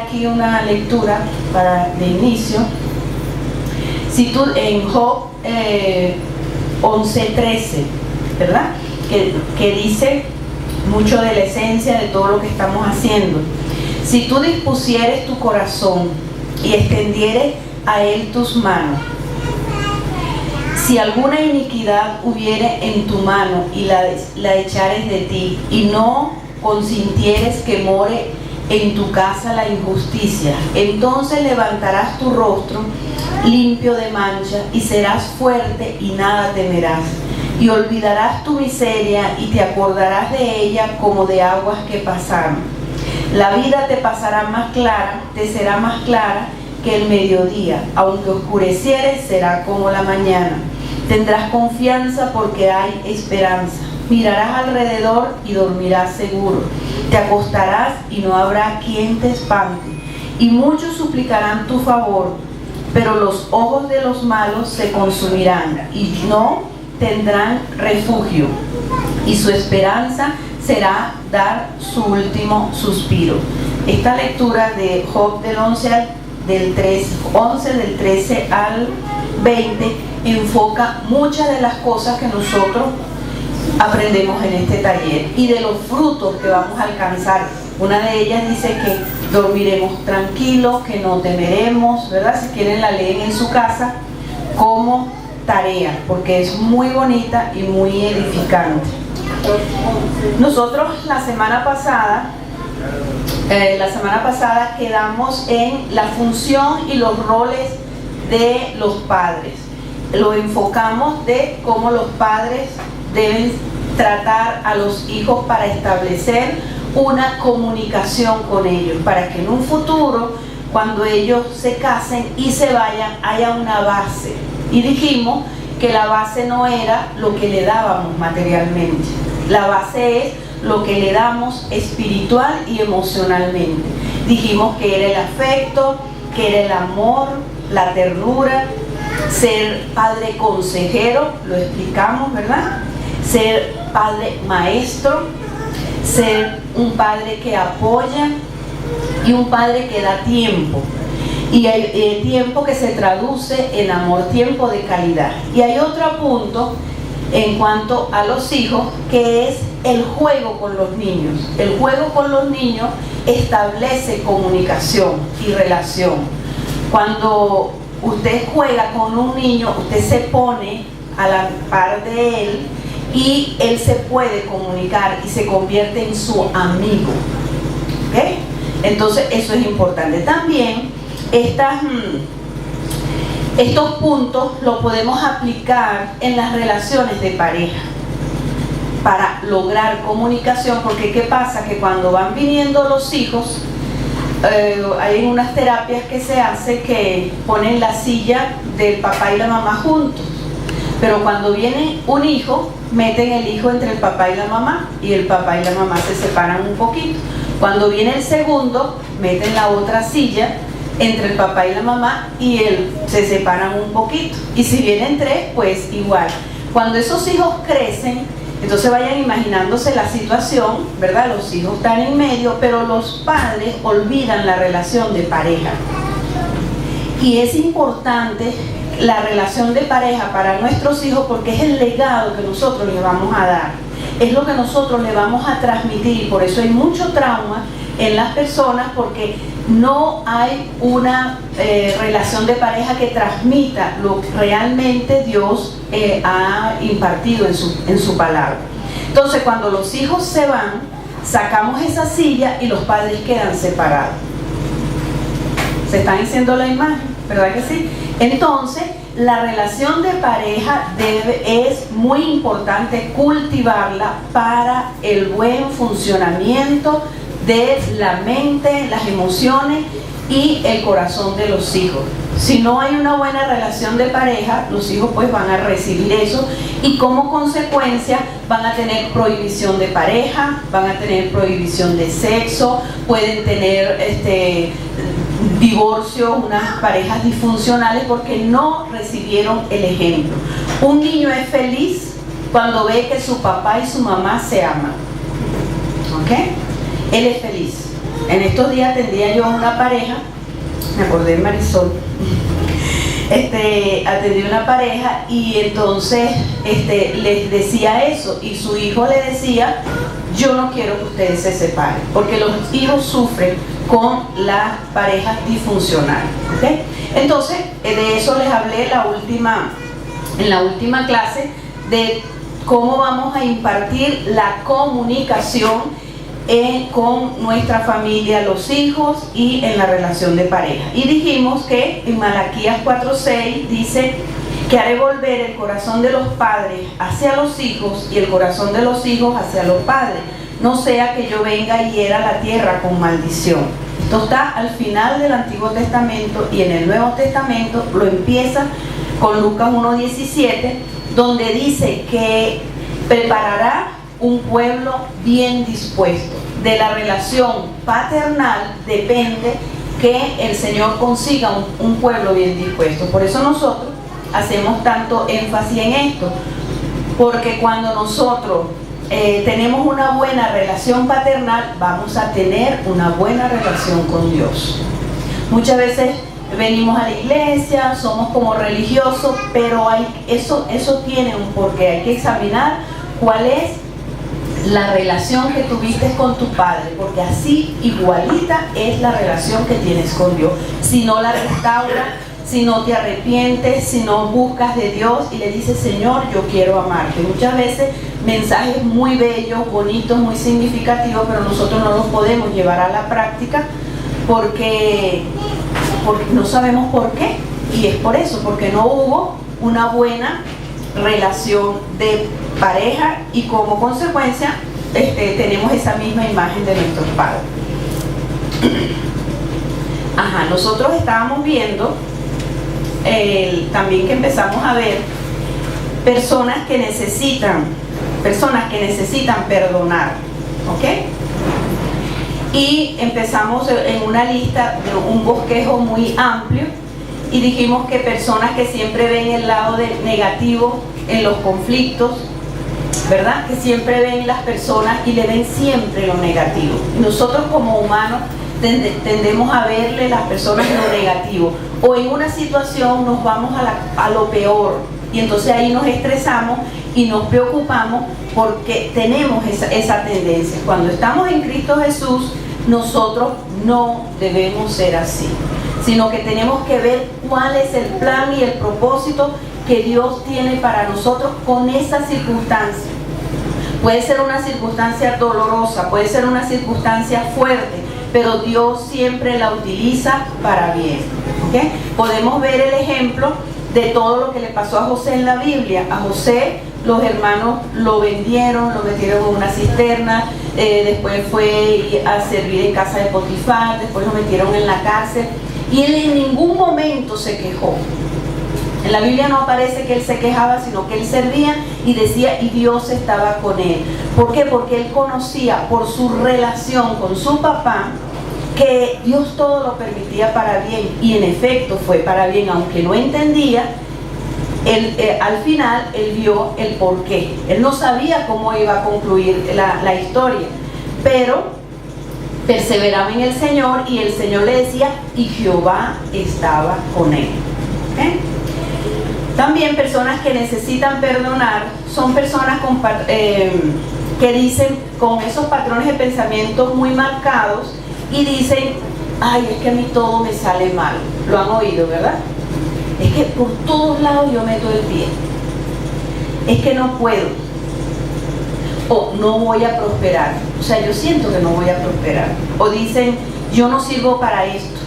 aquí una lectura de inicio. Si tú en Job 11:13, ¿verdad? Que dice mucho de la esencia de todo lo que estamos haciendo. Si tú dispusieres tu corazón y extendieres a él tus manos, si alguna iniquidad hubiere en tu mano y la echares de ti, y no consintieres que more en tu casa la injusticia, entonces levantarás tu rostro limpio de mancha y serás fuerte y nada temerás, y olvidarás tu miseria y te acordarás de ella como de aguas que pasaron. La vida te pasará más clara, te será más clara que el mediodía, aunque oscureciere será como la mañana. Tendrás confianza porque hay esperanza. Mirarás alrededor y dormirás seguro. Te acostarás y no habrá quien te espante. Y muchos suplicarán tu favor, pero los ojos de los malos se consumirán y no tendrán refugio. Y su esperanza será dar su último suspiro. Esta lectura de Job del 11 del 13 al 20 enfoca muchas de las cosas que nosotros aprendemos en este taller y de los frutos que vamos a alcanzar. Una de ellas dice que dormiremos tranquilos, que no temeremos, ¿verdad? Si quieren la leen en su casa como tarea, porque es muy bonita y muy edificante. Nosotros la semana pasada quedamos en la función y los roles de los padres. Lo enfocamos de cómo los padres deben tratar a los hijos para establecer una comunicación con ellos, para que en un futuro, cuando ellos se casen y se vayan, haya una base. Y dijimos que la base no era lo que le dábamos materialmente, la base es lo que le damos espiritual y emocionalmente. Dijimos que era el afecto, que era el amor, la ternura, ser padre consejero, lo explicamos, ¿verdad? Ser padre maestro, ser un padre que apoya y un padre que da tiempo. Y hay tiempo que se traduce en amor, tiempo de calidad. Y hay otro punto en cuanto a los hijos, que es el juego con los niños. El juego con los niños establece comunicación y relación. Cuando usted juega con un niño, usted se pone a la par de él y él se puede comunicar y se convierte en su amigo. ¿Okay? Entonces eso es importante. También estos puntos los podemos aplicar en las relaciones de pareja para lograr comunicación, porque ¿qué pasa? Que cuando van viniendo los hijos, hay unas terapias que se hace que ponen la silla del papá y la mamá juntos, pero cuando viene un hijo, meten el hijo entre el papá y la mamá, y el papá y la mamá se separan un poquito. Cuando viene el segundo, meten la otra silla entre el papá y la mamá y se separan un poquito. Y si vienen tres, pues igual. Cuando esos hijos crecen, entonces vayan imaginándose la situación, ¿verdad? Los hijos están en medio, pero los padres olvidan la relación de pareja. Y es importante la relación de pareja para nuestros hijos porque es el legado que nosotros les vamos a dar. Es lo que nosotros le vamos a transmitir, y por eso hay mucho trauma en las personas, porque no hay una relación de pareja que transmita lo que realmente Dios ha impartido en su palabra. Entonces, cuando los hijos se van, sacamos esa silla y los padres quedan separados. ¿Se está diciendo la imagen? ¿Verdad que sí? Entonces, la relación de pareja es muy importante cultivarla para el buen funcionamiento de la mente, las emociones y el corazón de los hijos. Si no hay una buena relación de pareja, los hijos pues van a recibir eso y como consecuencia van a tener prohibición de pareja, van a tener prohibición de sexo, pueden tener divorcio, unas parejas disfuncionales porque no recibieron el ejemplo. Un niño es feliz cuando ve que su papá y su mamá se aman. ¿Ok? Él es feliz. En estos días atendía yo a una pareja, me acordé de Marisol, atendí a una pareja y entonces les decía eso y su hijo le decía: yo no quiero que ustedes se separen, porque los hijos sufren con las parejas disfuncionales, ¿okay? Entonces, de eso les hablé en la última clase, de cómo vamos a impartir la comunicación con nuestra familia, los hijos y en la relación de pareja. Y dijimos que en Malaquías 4:6 dice que haré volver el corazón de los padres hacia los hijos y el corazón de los hijos hacia los padres, no sea que yo venga y hiera la tierra con maldición. Esto está al final del Antiguo Testamento, y en el Nuevo Testamento lo empieza con Lucas 1:17, donde dice que preparará un pueblo bien dispuesto. De la relación paternal depende que el Señor consiga un pueblo bien dispuesto. Por eso nosotros hacemos tanto énfasis en esto, porque cuando nosotros tenemos una buena relación paternal, vamos a tener una buena relación con Dios. Muchas veces venimos a la iglesia, somos como religiosos, pero eso tiene un porqué. Hay que examinar cuál es la relación que tuviste con tu padre, porque así igualita es la relación que tienes con Dios. Si no la restauras, si no te arrepientes, si no buscas de Dios y le dices: Señor, yo quiero amarte. Muchas veces mensajes muy bellos, bonitos, muy significativos, pero nosotros no los podemos llevar a la práctica porque no sabemos por qué, y es por eso, porque no hubo una buena relación de pareja y como consecuencia tenemos esa misma imagen de nuestros padres. Nosotros estábamos viendo también que empezamos a ver personas que necesitan perdonar, ¿ok? Y empezamos en una lista de un bosquejo muy amplio y dijimos que personas que siempre ven el lado negativo en los conflictos, ¿verdad? Que siempre ven las personas y le ven siempre lo negativo. Y nosotros como humanos tendemos a verle las personas lo negativo, o en una situación nos vamos a lo peor, y entonces ahí nos estresamos y nos preocupamos porque tenemos esa tendencia. Cuando estamos en Cristo Jesús, nosotros no debemos ser así, sino que tenemos que ver cuál es el plan y el propósito que Dios tiene para nosotros con esa circunstancia. Puede ser una circunstancia dolorosa, puede ser una circunstancia fuerte, pero Dios siempre la utiliza para bien, ¿okay? Podemos ver el ejemplo de todo lo que le pasó a José en la Biblia. A José los hermanos lo vendieron, lo metieron en una cisterna, después fue a servir en casa de Potifar, después lo metieron en la cárcel, y él en ningún momento se quejó. En la Biblia no aparece que él se quejaba, sino que él servía y decía, y Dios estaba con él. ¿Por qué? Porque él conocía por su relación con su papá que Dios todo lo permitía para bien, y en efecto fue para bien, aunque no entendía. Al final él vio el porqué. Él no sabía cómo iba a concluir la historia, pero perseveraba en el Señor, y el Señor le decía, y Jehová estaba con él. ¿Okay? También personas que necesitan perdonar son personas que dicen, con esos patrones de pensamiento muy marcados, y dicen: ay, es que a mí todo me sale mal. Lo han oído, ¿verdad? Es que por todos lados yo meto el pie, es que no puedo, o no voy a prosperar, o sea, yo siento que no voy a prosperar, o dicen: yo no sirvo para esto,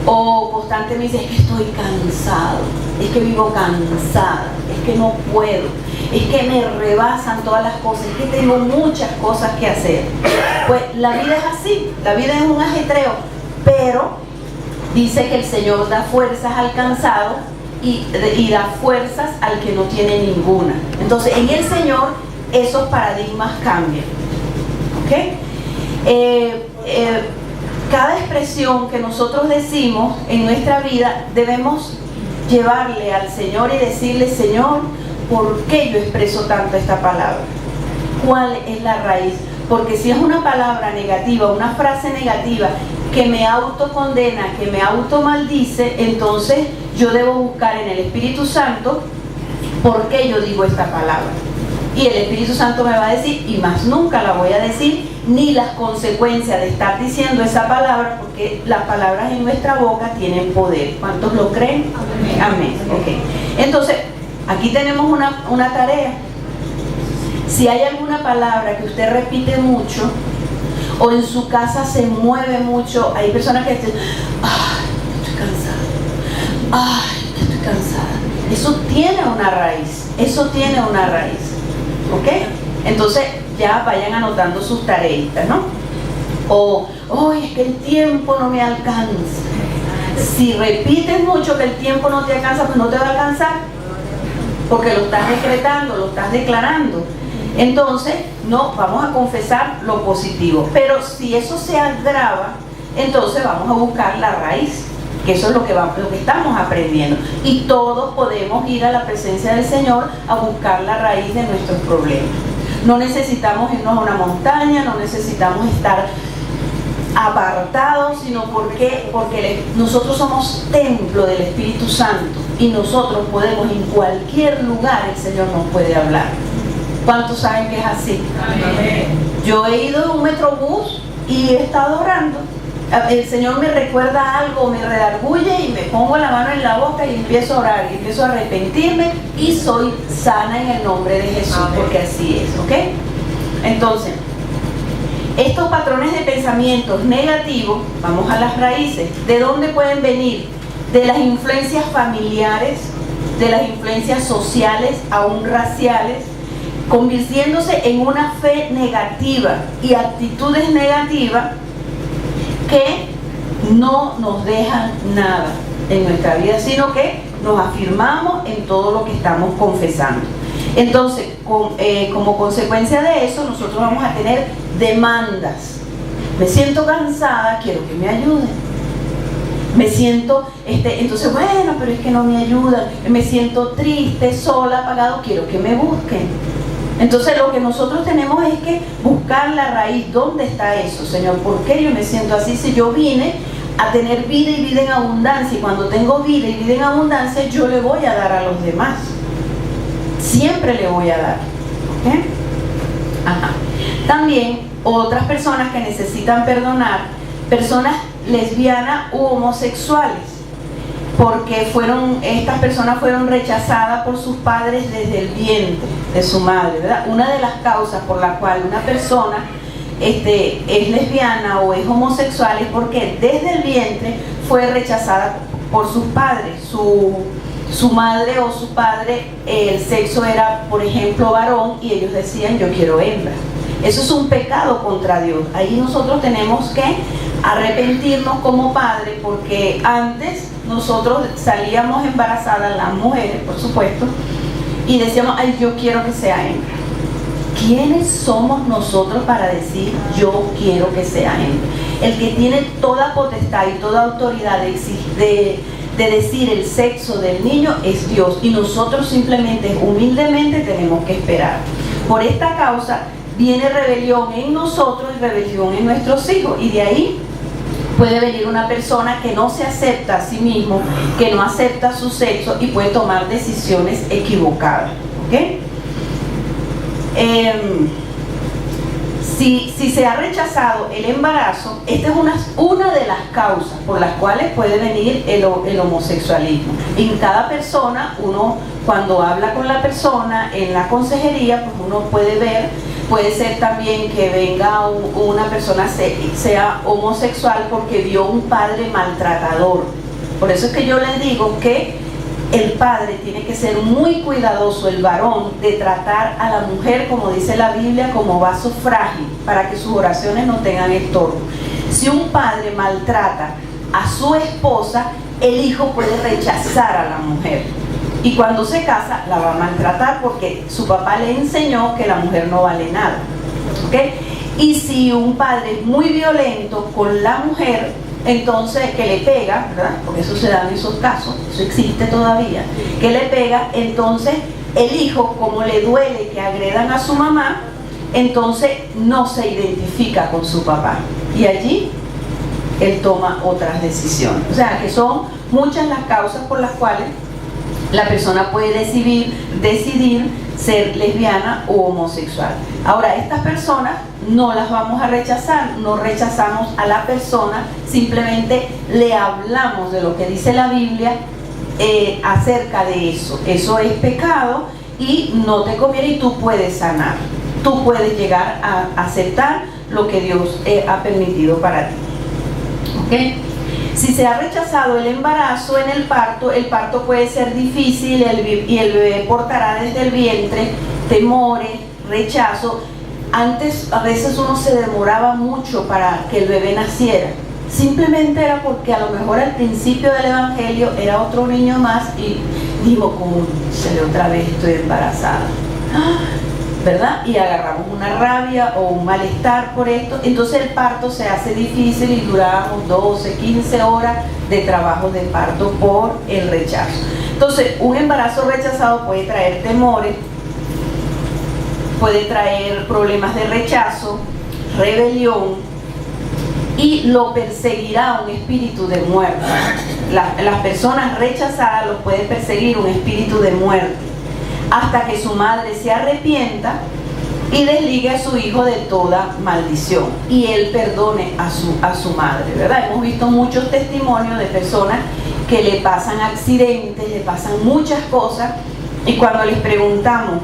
o constantemente dicen: es que estoy cansado, es que vivo cansada, es que no puedo, es que me rebasan todas las cosas, es que tengo muchas cosas que hacer. Pues la vida es así, la vida es un ajetreo, pero dice que el Señor da fuerzas al cansado y da fuerzas al que no tiene ninguna. Entonces en el Señor esos paradigmas cambian, ¿ok? Cada expresión que nosotros decimos en nuestra vida debemos llevarle al Señor y decirle: Señor, ¿por qué yo expreso tanto esta palabra? ¿Cuál es la raíz? Porque si es una palabra negativa, una frase negativa que me autocondena, que me automaldice, entonces yo debo buscar en el Espíritu Santo por qué yo digo esta palabra. Y el Espíritu Santo me va a decir, y más nunca la voy a decir, ni las consecuencias de estar diciendo esa palabra, porque las palabras en nuestra boca tienen poder. ¿Cuántos lo creen? Amén. Amén. Okay. Entonces, aquí tenemos una tarea. Si hay alguna palabra que usted repite mucho, o en su casa se mueve mucho, hay personas que dicen, ¡ay, estoy cansada! ¡Ay, estoy cansada! Eso tiene una raíz, eso tiene una raíz. ¿Ok? Entonces ya vayan anotando sus tareitas, ¿no? O, es que el tiempo no me alcanza. Si repites mucho que el tiempo no te alcanza, pues no te va a alcanzar, porque lo estás decretando, lo estás declarando. Entonces, no, vamos a confesar lo positivo. Pero si eso se agrava, entonces vamos a buscar la raíz, que eso es lo que estamos aprendiendo. Y todos podemos ir a la presencia del Señor a buscar la raíz de nuestros problemas. No necesitamos irnos a una montaña, no necesitamos estar apartados, sino porque nosotros somos templo del Espíritu Santo y nosotros podemos, en cualquier lugar el Señor nos puede hablar. ¿Cuántos saben que es así? Amén. Yo he ido en un metrobús y he estado orando. El Señor me recuerda algo, me redarguye y me pongo la mano en la boca y empiezo a orar y empiezo a arrepentirme y soy sana en el nombre de Jesús. Amén. Porque así es, ¿ok? Entonces, estos patrones de pensamientos negativos, vamos a las raíces. ¿De dónde pueden venir? De las influencias familiares, de las influencias sociales, aún raciales, convirtiéndose en una fe negativa y actitudes negativas que no nos dejan nada en nuestra vida, sino que nos afirmamos en todo lo que estamos confesando. Entonces, como consecuencia de eso, nosotros vamos a tener demandas. Me siento cansada, quiero que me ayuden. Me siento, entonces, bueno, pero es que no me ayudan. Me siento triste, sola, apagado, quiero que me busquen. Entonces lo que nosotros tenemos es que buscar la raíz. ¿Dónde está eso, Señor? ¿Por qué yo me siento así? Si yo vine a tener vida y vida en abundancia, y cuando tengo vida y vida en abundancia, yo le voy a dar a los demás. Siempre le voy a dar. ¿Ok? Ajá. También otras personas que necesitan perdonar, personas lesbianas u homosexuales, porque estas personas fueron rechazadas por sus padres desde el vientre de su madre, ¿verdad? Una de las causas por la cual una persona es lesbiana o es homosexual es porque desde el vientre fue rechazada por sus padres. Su madre o su padre, el sexo era, por ejemplo, varón, y ellos decían, yo quiero hembra. Eso es un pecado contra Dios. Ahí nosotros tenemos que arrepentirnos como padres, porque antes nosotros salíamos embarazadas, las mujeres, por supuesto, y decíamos, ay, yo quiero que sea hembra. ¿Quiénes somos nosotros para decir, yo quiero que sea hembra? El que tiene toda potestad y toda autoridad de decir el sexo del niño es Dios, y nosotros simplemente, humildemente, tenemos que esperar. Por esta causa viene rebelión en nosotros y rebelión en nuestros hijos, y de ahí puede venir una persona que no se acepta a sí mismo, que no acepta su sexo y puede tomar decisiones equivocadas. ¿Ok? Si se ha rechazado el embarazo, esta es una de las causas por las cuales puede venir el homosexualismo. En cada persona, uno cuando habla con la persona en la consejería, pues uno puede ver, puede ser también que venga una persona sea homosexual porque vio un padre maltratador. Por eso es que yo les digo que el padre tiene que ser muy cuidadoso, el varón, de tratar a la mujer, como dice la Biblia, como vaso frágil, para que sus oraciones no tengan estorbo. Si un padre maltrata a su esposa, el hijo puede rechazar a la mujer. Y cuando se casa, la va a maltratar porque su papá le enseñó que la mujer no vale nada. ¿Ok? Y si un padre es muy violento con la mujer, entonces que le pega, ¿verdad? Porque eso se da en esos casos, eso existe todavía, que le pega, entonces el hijo, como le duele que agredan a su mamá, entonces no se identifica con su papá. Y allí él toma otras decisiones. O sea, que son muchas las causas por las cuales la persona puede decidir ser lesbiana o homosexual. Ahora, estas personas no las vamos a rechazar, no rechazamos a la persona, simplemente le hablamos de lo que dice la Biblia acerca de eso. Eso es pecado y no te conviene, y tú puedes sanar. Tú puedes llegar a aceptar lo que Dios ha permitido para ti. ¿Okay? Si se ha rechazado el embarazo en el parto puede ser difícil y el bebé portará desde el vientre temores, rechazo. Antes a veces uno se demoraba mucho para que el bebé naciera. Simplemente era porque a lo mejor al principio del evangelio era otro niño más y digo, cónchale, otra vez estoy embarazada, ¿verdad? Y agarramos una rabia o un malestar por esto. Entonces el parto se hace difícil y durábamos 12, 15 horas de trabajo de parto por el rechazo. Entonces un embarazo rechazado puede traer temores, puede traer problemas de rechazo, rebelión, y lo perseguirá un espíritu de muerte. Las personas rechazadas los puede perseguir un espíritu de muerte hasta que su madre se arrepienta y desligue a su hijo de toda maldición y él perdone a su madre, ¿verdad? Hemos visto muchos testimonios de personas que le pasan accidentes, le pasan muchas cosas, y cuando les preguntamos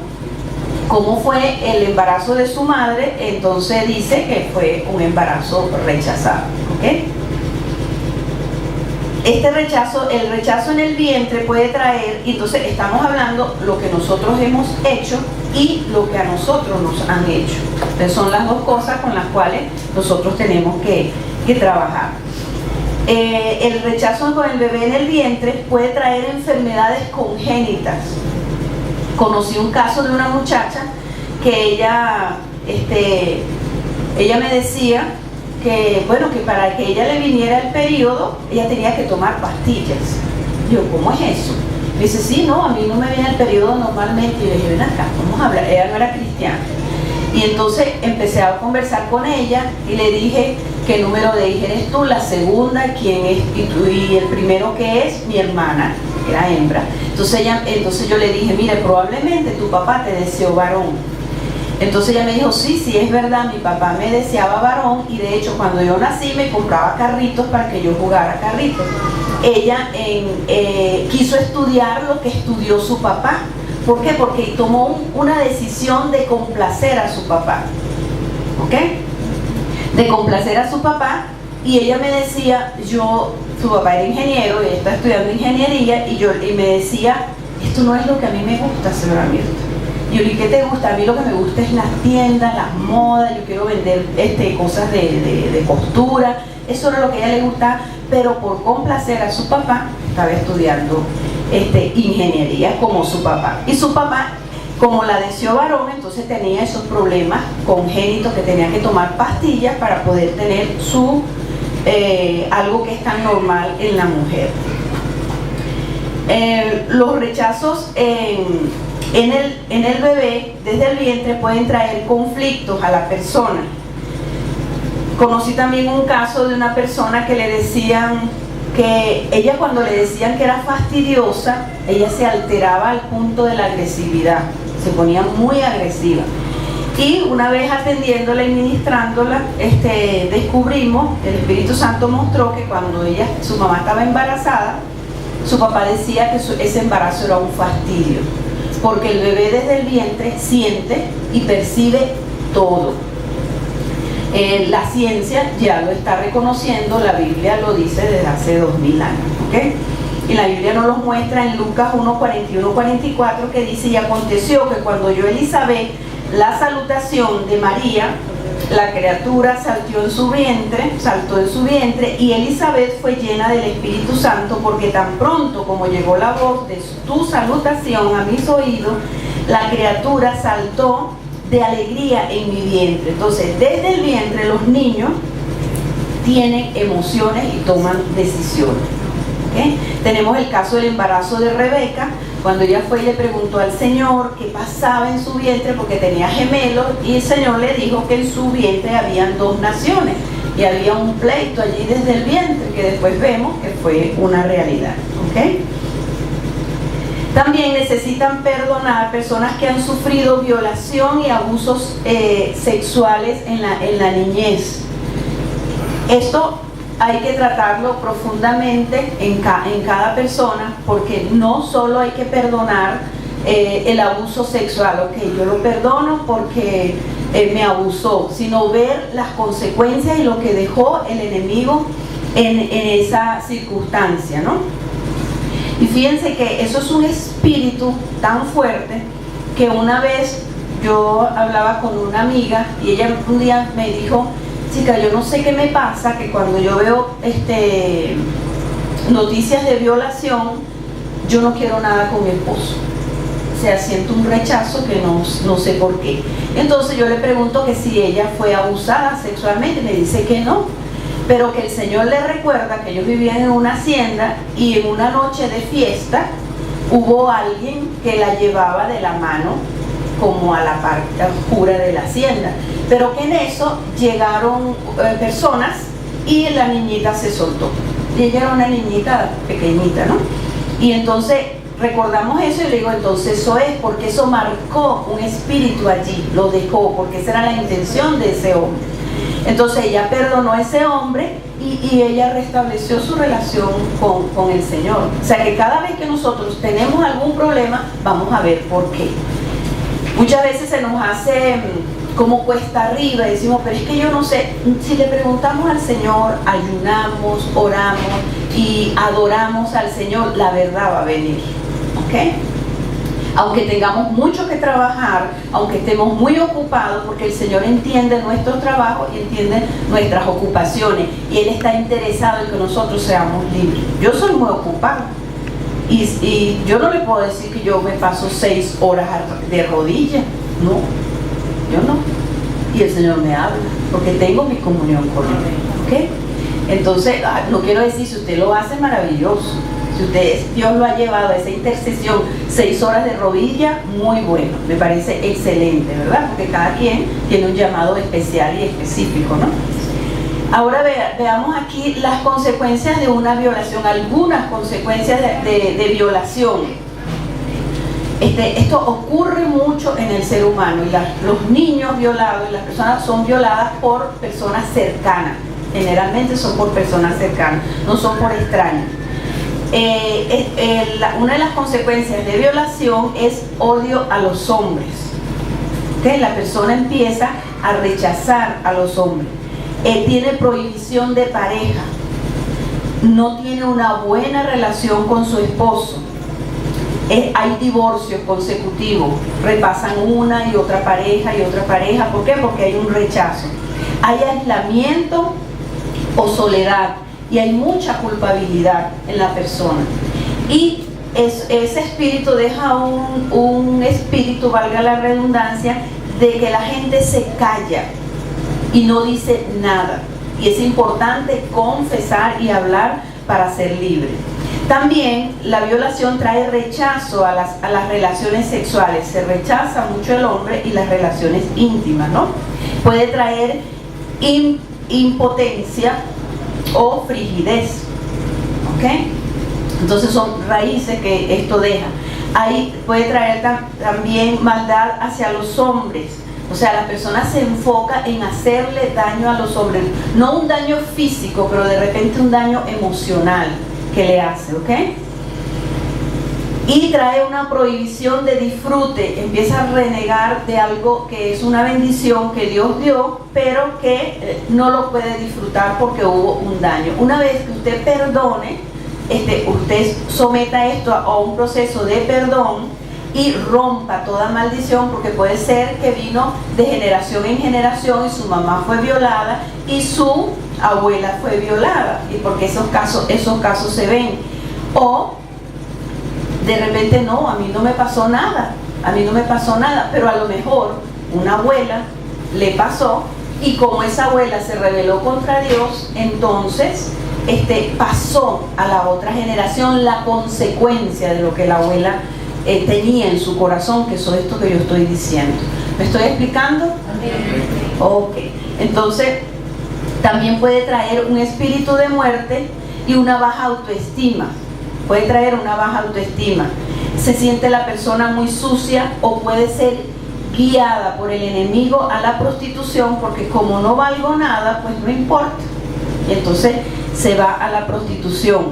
cómo fue el embarazo de su madre, entonces dice que fue un embarazo rechazado. ¿Okay? El rechazo en el vientre puede traer, y entonces estamos hablando lo que nosotros hemos hecho y lo que a nosotros nos han hecho. Entonces son las dos cosas con las cuales nosotros tenemos que trabajar. El rechazo con el bebé en el vientre puede traer enfermedades congénitas. Conocí un caso de una muchacha que ella me decía que, bueno, que para que ella le viniera el periodo, ella tenía que tomar pastillas. Yo, ¿cómo es eso? Me dice, sí, no, a mí no me viene el periodo normalmente. Y le dije, ven acá, vamos a hablar. Ella no era cristiana. Y entonces empecé a conversar con ella y le dije, ¿qué número de hija eres tú? La segunda, ¿quién es? Y el primero que es mi hermana, que era hembra. Entonces yo le dije, mire, probablemente tu papá te deseó varón. Entonces ella me dijo, sí, es verdad, mi papá me deseaba varón, y de hecho cuando yo nací me compraba carritos para que yo jugara carritos. Ella quiso estudiar lo que estudió su papá. ¿Por qué? Porque tomó una decisión de complacer a su papá. ¿Ok? De complacer a su papá, y ella me decía, su papá era ingeniero, ella está estudiando ingeniería, y me decía, esto no es lo que a mí me gusta, señora Mirta. Y yo le dije, ¿qué te gusta? A mí lo que me gusta es las tiendas, las modas, yo quiero vender cosas de costura. Eso era lo que a ella le gustaba, pero por complacer a su papá estaba estudiando ingeniería como su papá. Y su papá, como la deseó varón, entonces tenía esos problemas congénitos que tenía que tomar pastillas para poder tener algo que es tan normal en la mujer. Los rechazos en el bebé desde el vientre pueden traer conflictos a la persona. Conocí también un caso de una persona que le decían que ella, cuando le decían que era fastidiosa, ella se alteraba al punto de la agresividad, se ponía muy agresiva. Y una vez atendiéndola y ministrándola, descubrimos, el Espíritu Santo mostró que cuando su mamá estaba embarazada, su papá decía que ese embarazo era un fastidio, porque el bebé desde el vientre siente y percibe todo. La ciencia ya lo está reconociendo, la Biblia lo dice desde hace 2000 años, ¿okay? Y la Biblia nos lo muestra en Lucas 1:41-44, que dice, y aconteció que cuando oyó Elizabeth la salutación de María, la criatura saltó en su vientre, y Elizabeth fue llena del Espíritu Santo, porque tan pronto como llegó la voz de tu salutación a mis oídos, la criatura saltó de alegría en mi vientre. Entonces, desde el vientre los niños tienen emociones y toman decisiones. ¿Okay? Tenemos el caso del embarazo de Rebeca, cuando ella fue y le preguntó al Señor qué pasaba en su vientre, porque tenía gemelos, y el Señor le dijo que en su vientre habían 2 naciones, y había un pleito allí desde el vientre, que después vemos que fue una realidad, ¿ok? También necesitan perdonar personas que han sufrido violación y abusos sexuales en la niñez. Esto hay que tratarlo profundamente en cada persona, porque no solo hay que perdonar el abuso sexual, ok, yo lo perdono porque me abusó, sino ver las consecuencias y lo que dejó el enemigo en esa circunstancia, ¿no? Y fíjense que eso es un espíritu tan fuerte que una vez yo hablaba con una amiga y ella un día me dijo: chica, yo no sé qué me pasa, que cuando yo veo noticias de violación, yo no quiero nada con mi esposo. O sea, siento un rechazo que no sé por qué. Entonces yo le pregunto que si ella fue abusada sexualmente, me dice que no, pero que el Señor le recuerda que ellos vivían en una hacienda y en una noche de fiesta hubo alguien que la llevaba de la mano como a la parte oscura de la hacienda, pero que en eso llegaron personas y la niñita se soltó, y ella era una niñita pequeñita, ¿no? Y entonces recordamos eso y le digo, entonces eso es porque eso marcó un espíritu allí, lo dejó, porque esa era la intención de ese hombre. Entonces ella perdonó a ese hombre y ella restableció su relación con el Señor. O sea que cada vez que nosotros tenemos algún problema, vamos a ver por qué. Muchas veces se nos hace como cuesta arriba y decimos, pero es que yo no sé. Si le preguntamos al Señor, ayunamos, oramos y adoramos al Señor, la verdad va a venir, ¿ok? Aunque tengamos mucho que trabajar, aunque estemos muy ocupados, porque el Señor entiende nuestro trabajo y entiende nuestras ocupaciones, y Él está interesado en que nosotros seamos libres. Yo soy muy ocupada y yo no le puedo decir que yo me paso 6 horas de rodillas, no, yo no, y el Señor me habla porque tengo mi comunión con Él, ¿ok? Entonces, no quiero decir, si usted lo hace, maravilloso. Si Dios lo ha llevado a esa intercesión, 6 horas de rodilla, muy bueno, me parece excelente, ¿verdad? Porque cada quien tiene un llamado especial y específico, ¿no? Ahora veamos aquí las consecuencias de una violación, algunas consecuencias de violación. Esto ocurre mucho en el ser humano, y los niños violados y las personas son violadas por personas cercanas. Generalmente son por personas cercanas, no son por extraños. Una de las consecuencias de violación es odio a los hombres. La persona empieza a rechazar a los hombres. Tiene prohibición de pareja, no tiene una buena relación con su esposo. Hay divorcios consecutivos, repasan una y otra pareja y otra pareja. ¿Por qué? Porque hay un rechazo. Hay aislamiento o soledad, y hay mucha culpabilidad en la persona, y ese espíritu deja un espíritu, valga la redundancia, de que la gente se calla y no dice nada, y es importante confesar y hablar para ser libre. También la violación trae rechazo a las relaciones sexuales, se rechaza mucho el hombre y las relaciones íntimas, ¿no? Puede traer impotencia o frigidez, ¿ok? Entonces son raíces que esto deja. Ahí puede traer también maldad hacia los hombres. O sea, la persona se enfoca en hacerle daño a los hombres, no un daño físico, pero de repente un daño emocional que le hace, ¿ok? Y trae una prohibición de disfrute, empieza a renegar de algo que es una bendición que Dios dio, pero que no lo puede disfrutar porque hubo un daño. Una vez que usted perdone, usted someta esto a un proceso de perdón y rompa toda maldición, porque puede ser que vino de generación en generación y su mamá fue violada y su abuela fue violada, y porque esos casos se ven. O de repente, no, a mí no me pasó nada, pero a lo mejor una abuela le pasó, y como esa abuela se rebeló contra Dios, entonces pasó a la otra generación la consecuencia de lo que la abuela tenía en su corazón, que son esto que yo estoy diciendo. ¿Me estoy explicando? Ok. Entonces, también puede traer un espíritu de muerte y una baja autoestima. Puede traer una baja autoestima. Se siente la persona muy sucia o puede ser guiada por el enemigo a la prostitución, porque como no valgo nada, pues no importa. Y entonces se va a la prostitución.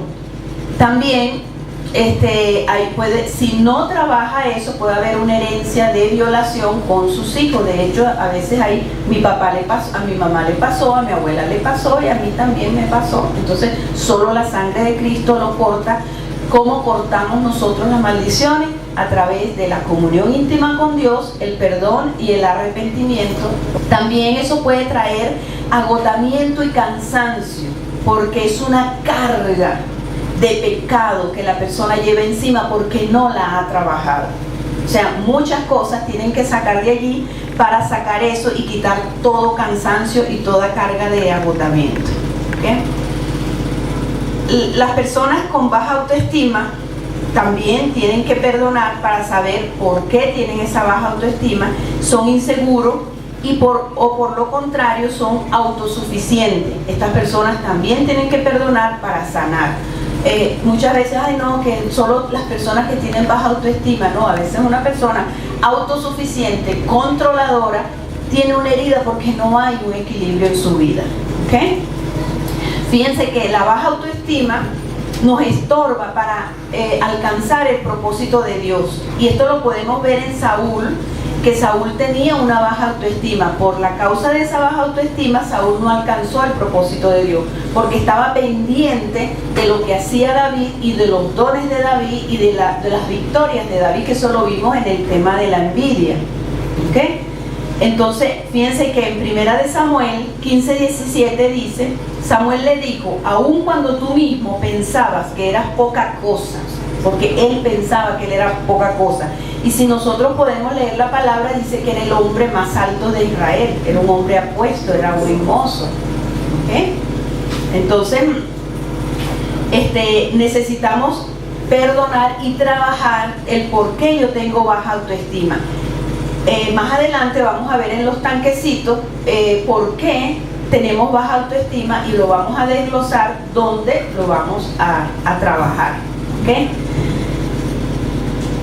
También si no trabaja eso, puede haber una herencia de violación con sus hijos. De hecho, a veces mi papá le pasó, a mi mamá le pasó, a mi abuela le pasó y a mí también me pasó. Entonces, solo la sangre de Cristo lo corta. ¿Cómo cortamos nosotros las maldiciones? A través de la comunión íntima con Dios, el perdón y el arrepentimiento. También eso puede traer agotamiento y cansancio, porque es una carga de pecado que la persona lleva encima porque no la ha trabajado. O sea, muchas cosas tienen que sacar de allí para sacar eso y quitar todo cansancio y toda carga de agotamiento. ¿Okay? Las personas con baja autoestima también tienen que perdonar para saber por qué tienen esa baja autoestima. Son inseguros y por lo contrario son autosuficientes. Estas personas también tienen que perdonar para sanar. Muchas veces, que solo las personas que tienen baja autoestima, no, a veces una persona autosuficiente, controladora, tiene una herida porque no hay un equilibrio en su vida. ¿Okay? Fíjense que la baja autoestima nos estorba para alcanzar el propósito de Dios. Y esto lo podemos ver en Saúl, que Saúl tenía una baja autoestima. Por la causa de esa baja autoestima, Saúl no alcanzó el propósito de Dios, porque estaba pendiente de lo que hacía David y de los dones de David y de las victorias de David, que eso lo vimos en el tema de la envidia. ¿Okay? Entonces, fíjense que en 1 Samuel 15:17 dice: Samuel le dijo, aun cuando tú mismo pensabas que eras poca cosa, porque él pensaba que él era poca cosa. Y si nosotros podemos leer la palabra, dice que era el hombre más alto de Israel, era un hombre apuesto, era un hermoso. ¿Okay? Entonces, necesitamos perdonar y trabajar el por qué yo tengo baja autoestima. Más adelante vamos a ver en los tanquecitos por qué tenemos baja autoestima y lo vamos a desglosar dónde lo vamos a trabajar. ¿Okay?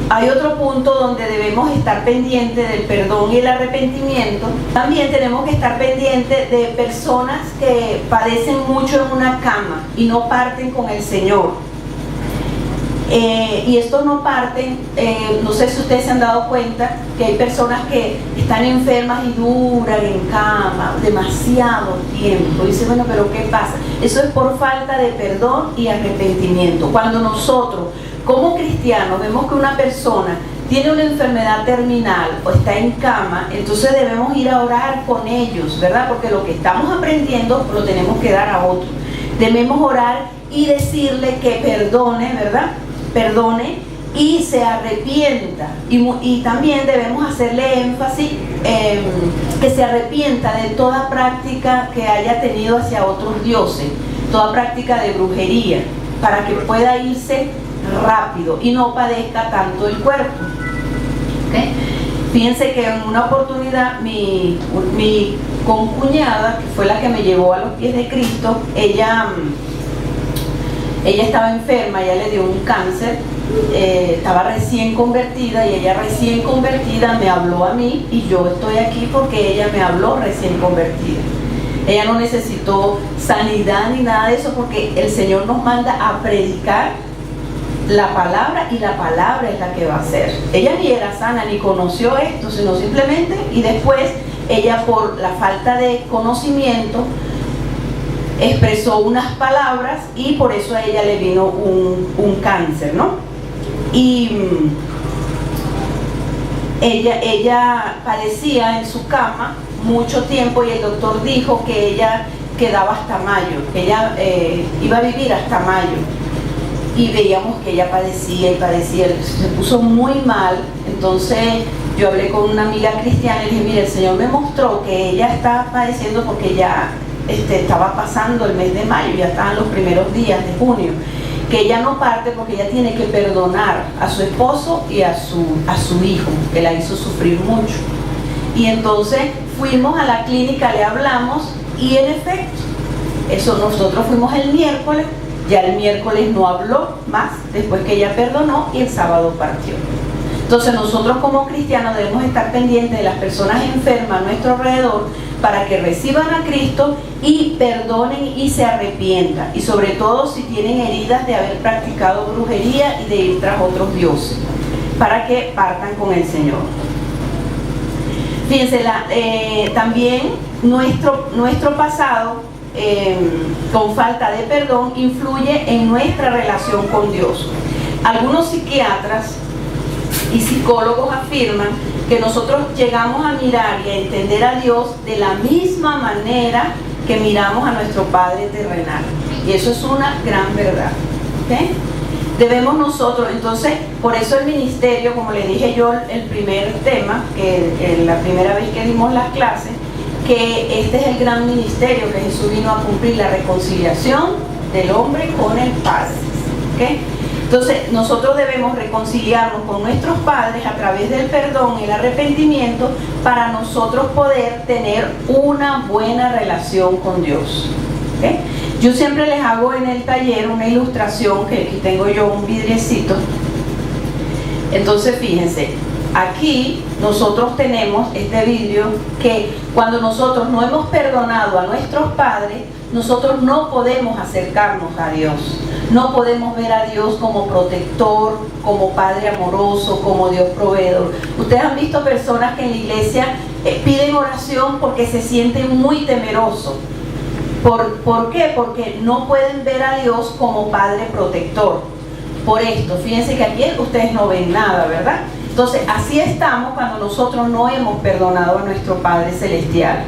Hay otro punto donde debemos estar pendientes del perdón y el arrepentimiento. También tenemos que estar pendientes de personas que padecen mucho en una cama y no parten con el Señor. Y estos no parten, no sé si ustedes se han dado cuenta que hay personas que están enfermas y duran en cama demasiado tiempo. Dicen, bueno, pero ¿qué pasa? Eso es por falta de perdón y arrepentimiento. Cuando nosotros, como cristianos, vemos que una persona tiene una enfermedad terminal o está en cama, entonces debemos ir a orar con ellos, ¿verdad? Porque lo que estamos aprendiendo lo tenemos que dar a otros. Debemos orar y decirle que perdone, ¿verdad? Perdone y se arrepienta. Y también debemos hacerle énfasis que se arrepienta de toda práctica que haya tenido hacia otros dioses, toda práctica de brujería, para que pueda irse rápido y no padezca tanto el cuerpo. ¿Okay? Fíjense que en una oportunidad mi concuñada, que fue la que me llevó a los pies de Cristo, ella estaba enferma, ella le dio un cáncer, estaba recién convertida y ella recién convertida me habló a mí y yo estoy aquí porque ella me habló recién convertida. Ella no necesitó sanidad ni nada de eso porque el Señor nos manda a predicar la palabra y la palabra es la que va a hacer. Ella ni era sana ni conoció esto, sino simplemente, y después ella por la falta de conocimiento expresó unas palabras y por eso a ella le vino un cáncer, ¿no? Y ella padecía en su cama mucho tiempo y el doctor dijo que ella quedaba hasta mayo, que ella iba a vivir hasta mayo. Y veíamos que ella padecía y padecía, se puso muy mal. Entonces yo hablé con una amiga cristiana y le dije, mire, el Señor me mostró que ella está padeciendo porque ya estaba pasando el mes de mayo, ya estaban los primeros días de junio. que ella no parte porque ella tiene que perdonar a su esposo y a su hijo, que la hizo sufrir mucho. Y entonces fuimos a la clínica, le hablamos y en efecto, eso nosotros fuimos el miércoles, ya el miércoles no habló más después que ella perdonó y el sábado partió. Entonces nosotros como cristianos debemos estar pendientes de las personas enfermas a nuestro alrededor para que reciban a Cristo y perdonen y se arrepientan, y sobre todo si tienen heridas de haber practicado brujería y de ir tras otros dioses, para que partan con el Señor. Fíjense, también nuestro pasado con falta de perdón influye en nuestra relación con Dios. Algunos psiquiatras y psicólogos afirman que nosotros llegamos a mirar y a entender a Dios de la misma manera que miramos a nuestro Padre terrenal, y eso es una gran verdad, ¿okay? Debemos nosotros, entonces, por eso el ministerio, como le dije yo el primer tema, que la primera vez que dimos las clases, que este es el gran ministerio que Jesús vino a cumplir, la reconciliación del hombre con el Padre, ¿okay? Entonces nosotros debemos reconciliarnos con nuestros padres a través del perdón y el arrepentimiento para nosotros poder tener una buena relación con Dios, ¿okay? Yo siempre les hago en el taller una ilustración, que aquí tengo yo un vidriecito. Entonces fíjense, aquí nosotros tenemos este vidrio que cuando nosotros no hemos perdonado a nuestros padres, nosotros no podemos acercarnos a Dios. No podemos ver a Dios como protector, como Padre amoroso, como Dios proveedor. Ustedes han visto personas que en la iglesia piden oración porque se sienten muy temerosos. ¿Por qué? Porque no pueden ver a Dios como Padre protector. Por esto, fíjense que aquí ustedes no ven nada, ¿verdad? Entonces, así estamos cuando nosotros no hemos perdonado a nuestro Padre celestial,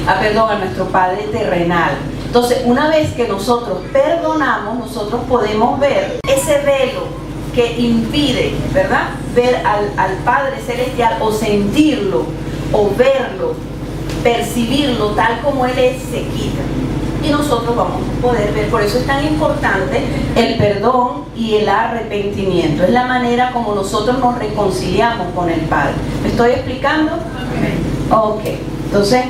a nuestro Padre terrenal. Entonces, una vez que nosotros perdonamos, nosotros podemos ver ese velo que impide, ¿verdad?, ver al Padre celestial, o sentirlo, o verlo, percibirlo tal como Él es, se quita. Y nosotros vamos a poder ver. Por eso es tan importante el perdón y el arrepentimiento. Es la manera como nosotros nos reconciliamos con el Padre. ¿Me estoy explicando? Ok. Entonces,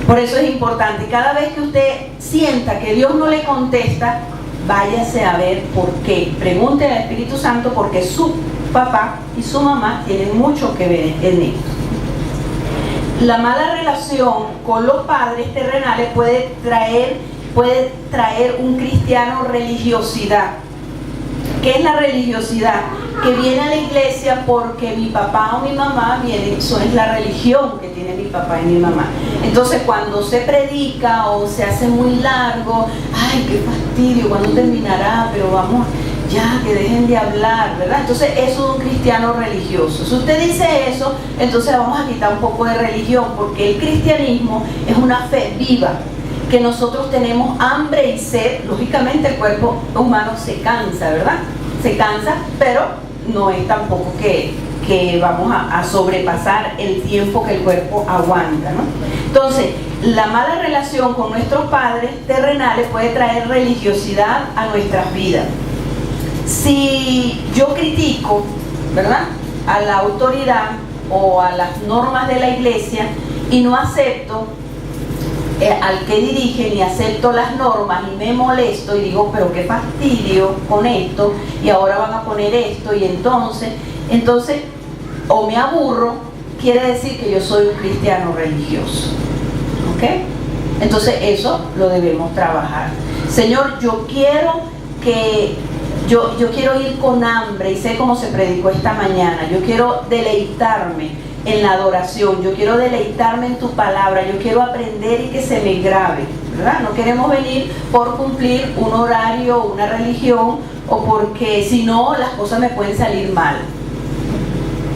por eso es importante. Cada vez que usted sienta que Dios no le contesta, váyase a ver por qué. Pregunte al Espíritu Santo, porque su papá y su mamá tienen mucho que ver en esto. La mala relación con los padres terrenales puede traer un cristiano religiosidad. ¿Qué es la religiosidad? Que viene a la iglesia porque mi papá o mi mamá viene, eso es la religión que tiene mi papá y mi mamá. Entonces cuando se predica o se hace muy largo, ay, qué fastidio, ¿cuándo terminará? Pero vamos, ya, que dejen de hablar, ¿verdad? Entonces eso es un cristiano religioso. Si usted dice eso, entonces vamos a quitar un poco de religión, porque el cristianismo es una fe viva, que nosotros tenemos hambre y sed. Lógicamente el cuerpo humano se cansa, ¿verdad? Se cansa, pero no es tampoco que vamos a sobrepasar el tiempo que el cuerpo aguanta, ¿no? Entonces, la mala relación con nuestros padres terrenales puede traer religiosidad a nuestras vidas. Si yo critico, ¿verdad?, a la autoridad o a las normas de la iglesia y no acepto al que dirige, ni acepto las normas y me molesto y digo, pero qué fastidio con esto, y ahora van a poner esto, y entonces o me aburro, quiere decir que yo soy un cristiano religioso, ¿ok? Entonces eso lo debemos trabajar. Señor, yo quiero ir con hambre, y sé cómo se predicó esta mañana. Yo quiero deleitarme en la adoración, yo quiero deleitarme en tu palabra, yo quiero aprender y que se me grabe, ¿verdad? No queremos venir por cumplir un horario o una religión, o porque si no las cosas me pueden salir mal,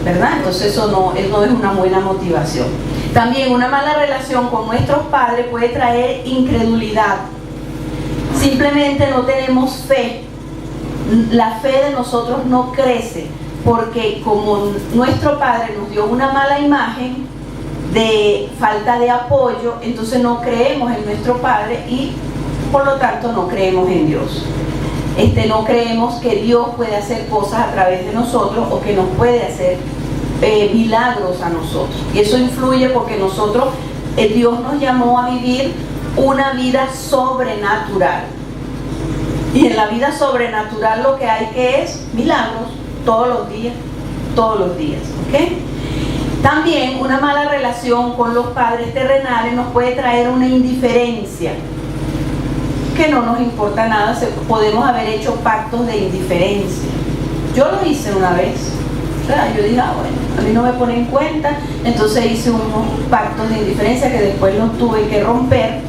¿verdad? Entonces eso no es una buena motivación. También una mala relación con nuestros padres puede traer incredulidad. Simplemente no tenemos fe. La fe de nosotros no crece, porque como nuestro padre nos dio una mala imagen de falta de apoyo, entonces no creemos en nuestro padre y por lo tanto no creemos en Dios. No creemos que Dios puede hacer cosas a través de nosotros o que nos puede hacer milagros a nosotros. Y eso influye porque nosotros, Dios nos llamó a vivir una vida sobrenatural. Y en la vida sobrenatural lo que hay que es milagros todos los días, ¿ok? También una mala relación con los padres terrenales nos puede traer una indiferencia, que no nos importa nada. Podemos haber hecho pactos de indiferencia. Yo lo hice una vez. Yo dije, bueno, a mí no me pone en cuenta. Entonces hice unos pactos de indiferencia que después los tuve que romper,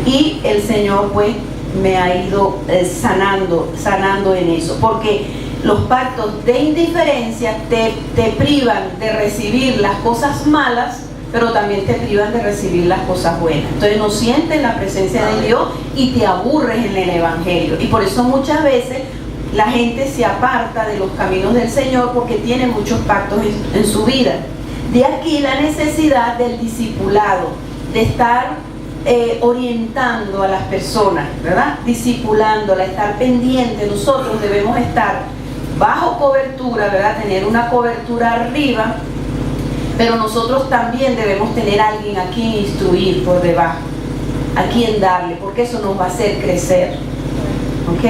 y el Señor pues me ha ido sanando en eso, porque los pactos de indiferencia te privan de recibir las cosas malas, pero también te privan de recibir las cosas buenas. Entonces no sientes la presencia de Dios y te aburres en el Evangelio. Y por eso muchas veces la gente se aparta de los caminos del Señor, porque tiene muchos pactos en su vida. De aquí la necesidad del discipulado, de estar orientando a las personas, ¿verdad? Discipulándola, estar pendiente. Nosotros debemos estar bajo cobertura, ¿verdad? Tener una cobertura arriba, pero nosotros también debemos tener a alguien a quien instruir por debajo, a quien darle, porque eso nos va a hacer crecer. ¿Ok?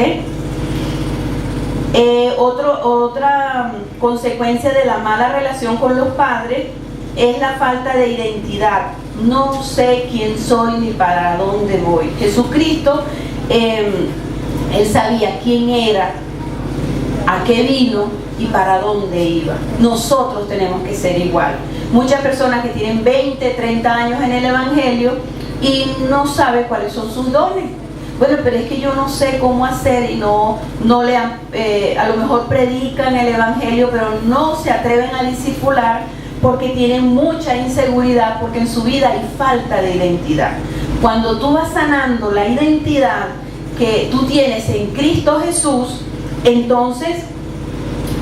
Otra consecuencia de la mala relación con los padres es la falta de identidad. No sé quién soy ni para dónde voy. Jesucristo, Él sabía quién era, a qué vino y para dónde iba. Nosotros tenemos que ser igual. Muchas personas que tienen 20, 30 años en el Evangelio y no saben cuáles son sus dones. Bueno, pero es que yo no sé cómo hacer, y no le a lo mejor predican el Evangelio, pero no se atreven a discipular porque tienen mucha inseguridad, porque en su vida hay falta de identidad. Cuando tú vas sanando la identidad que tú tienes en Cristo Jesús, entonces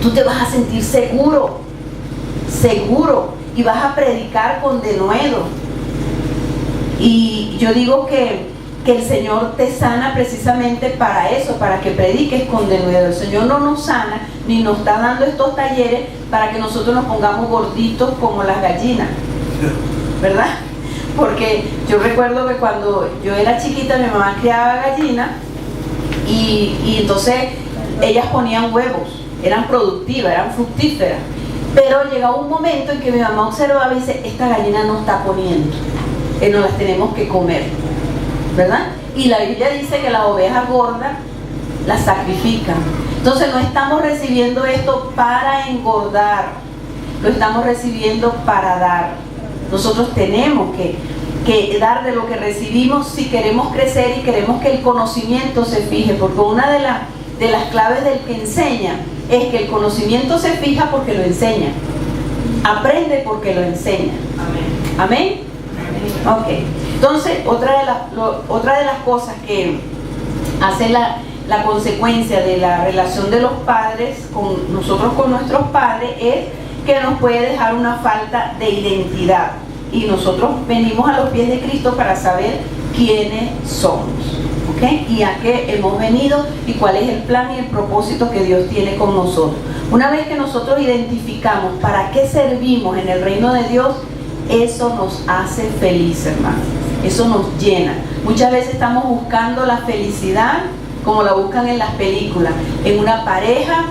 tú te vas a sentir seguro, y vas a predicar con denuedo. Y yo digo que el Señor te sana precisamente para eso, para que prediques con denuedo. El Señor no nos sana ni nos está dando estos talleres para que nosotros nos pongamos gorditos como las gallinas, ¿verdad? Porque yo recuerdo que cuando yo era chiquita mi mamá criaba gallinas y entonces ellas ponían huevos, eran productivas, eran fructíferas, pero llegaba un momento en que mi mamá observaba y dice, esta gallina no está poniendo, nos las tenemos que comer, ¿verdad? Y la Biblia dice que las ovejas gordas las sacrifican. Entonces no estamos recibiendo esto para engordar, lo estamos recibiendo para dar. Nosotros tenemos que dar de lo que recibimos si queremos crecer y queremos que el conocimiento se fije, porque una de las claves del que enseña es que el conocimiento se fija porque lo enseña, aprende porque lo enseña. Amén. Ok, entonces otra de las cosas que hace la consecuencia de la relación de los padres con nosotros, con nuestros padres, es que nos puede dejar una falta de identidad, y nosotros venimos a los pies de Cristo para saber quiénes somos, ¿ok? Y a qué hemos venido y cuál es el plan y el propósito que Dios tiene con nosotros. Una vez que nosotros identificamos para qué servimos en el reino de Dios, eso nos hace feliz, hermanos. Eso nos llena. Muchas veces estamos buscando la felicidad como la buscan en las películas, en una pareja,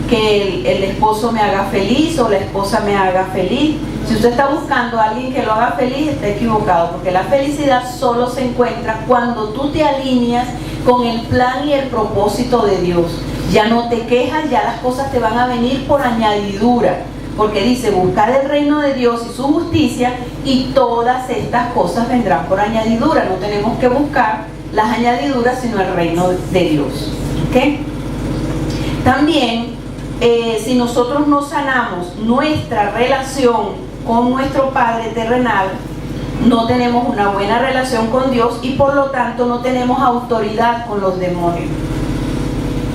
que el esposo me haga feliz o la esposa me haga feliz. Si usted está buscando a alguien que lo haga feliz, está equivocado, porque la felicidad solo se encuentra cuando tú te alineas con el plan y el propósito de Dios. Ya no te quejas, ya las cosas te van a venir por añadidura, porque dice, buscar el reino de Dios y su justicia, y todas estas cosas vendrán por añadidura. No tenemos que buscar las añadiduras, sino el reino de Dios. ¿Okay? También, si nosotros no sanamos nuestra relación con nuestro Padre terrenal, no tenemos una buena relación con Dios, y por lo tanto no tenemos autoridad con los demonios.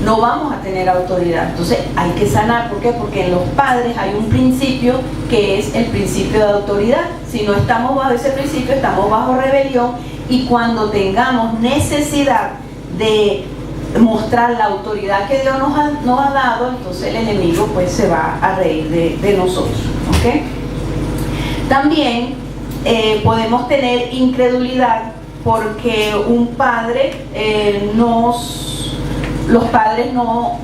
No vamos a tener autoridad. Entonces hay que sanar. ¿Por qué? Porque en los padres hay un principio que es el principio de autoridad. Si no estamos bajo ese principio, estamos bajo rebelión, y cuando tengamos necesidad de mostrar la autoridad que Dios nos ha dado, entonces el enemigo pues se va a reír de nosotros, ¿ok? También podemos tener incredulidad porque los padres no